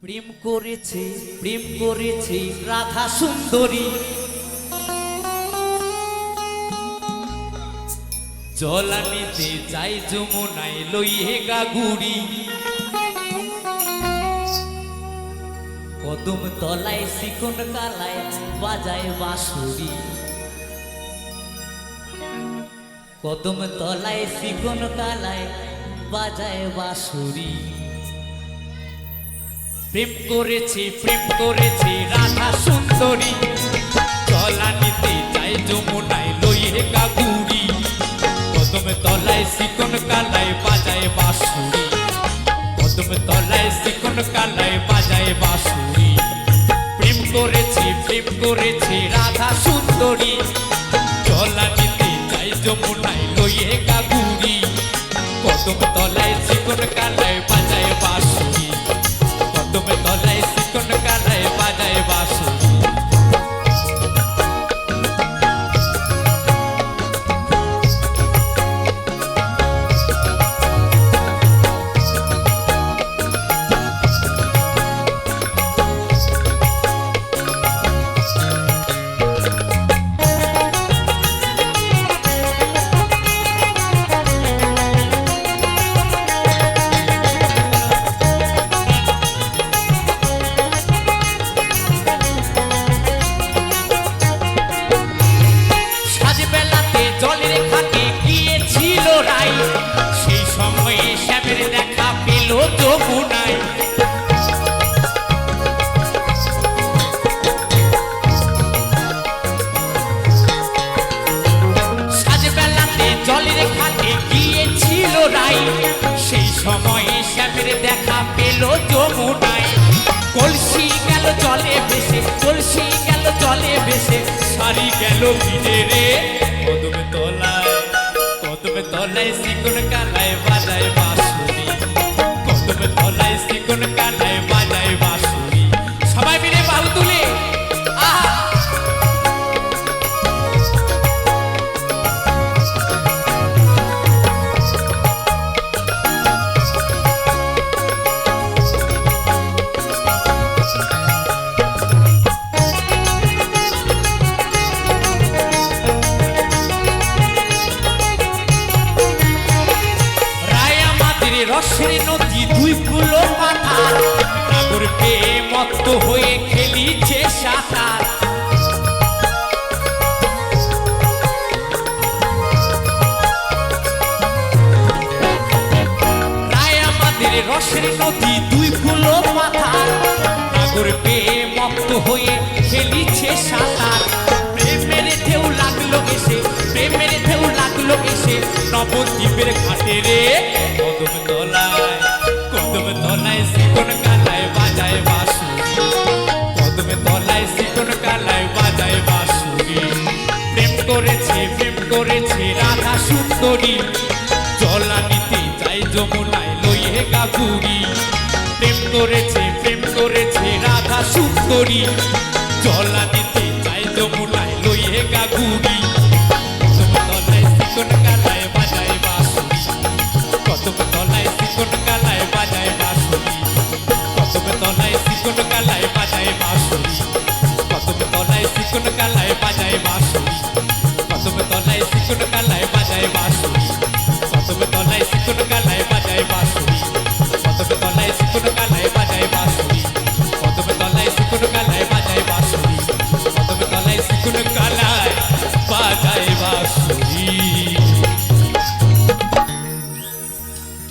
প্রেম করেছে রাধা সুন্দরী, জলানিতে যাই যমুনায় লইয়ে গাগুড়ি, কদম তলায় চিকন কালায় বাজায় বাঁশুরি, কদম তলায় চিকন কালায় বাজায় বাঁশুরি। প্রেম করেছে রাধা সুন্দরী, জলানিতে যায় যমুনায় লইয়ে গাগুড়ি, কদম তলায় চিকন কালায় বাজায় বাঁশুরি, কদম তলায় চিকন কালায় বাজায় বাঁশুরি। প্রেম করেছে রাধা সুন্দরী, জলানিতে যায় যমুনায় লইয়ে গাগুড়ি, কদম তলায় চিকন কালায় বাজায় বাঁশুরি, কদম তলায় চিকন কালায় বাজায় বাঁশুরি। সেই সময়ে শ্যামের দেখা পেল যমুনায়, সাজবেলাতে জলের ঘাটে গিয়েছিল রাই, সেই সময়ে শ্যামের দেখা পেল যমুনায়। কলসি গেল জলে ভেসে, কলসি গেল জলে ভেসে, সারি গেল ভিড়ে রে, কদম তলায়, কদম তলায় চিকন কালায় বাজায় বাঁশুরি, কদম তলায় চিকন কালায় বাজায় বাঁশুরি। সবাই মিলে বাহু তুলে রসের নদী দুই ফুলো পাথার, নাগর পেয়ে মত্ত হয়ে খেলিছে সাঁতার। রায় আমাদের রসের নদী দুই ফুলো পাথার, নাগর পেয়ে মত্ত হয়ে খেলিছে সাঁতার। প্রেমের ঢেউ লাগলো এসে, প্রেমের ঢেউ লাগলো এসে নবদ্বীপের ঘাটে রে, কদম তলায়, কদম তলায় চিকন কালায় বাজায় বাঁশুরি, কদম তলায় চিকন কালায় বাজায় বাঁশুরি। প্রেম করেছে রাধা সুন্দরী, জলানিতে যায় যমুনায় লইয়ে গাগুড়ি। প্রেম করেছে রাধা সুন্দরী, জলানিতে যায় যমুনায় লইয়ে গাগুড়ি, কদম তলায় চিকন কালায় বাজায় বাঁশুরি, কদম তলায় চিকন কালায় বাজায় বাঁশুরি, কদম তলায় চিকন কালায় বাজায় বাঁশুরি, কদম তলায় চিকন কালায় বাজায় বাঁশুরি, কদম তলায় চিকন কালায় বাজায় বাঁশুরি, কদম তলায় চিকন কালায়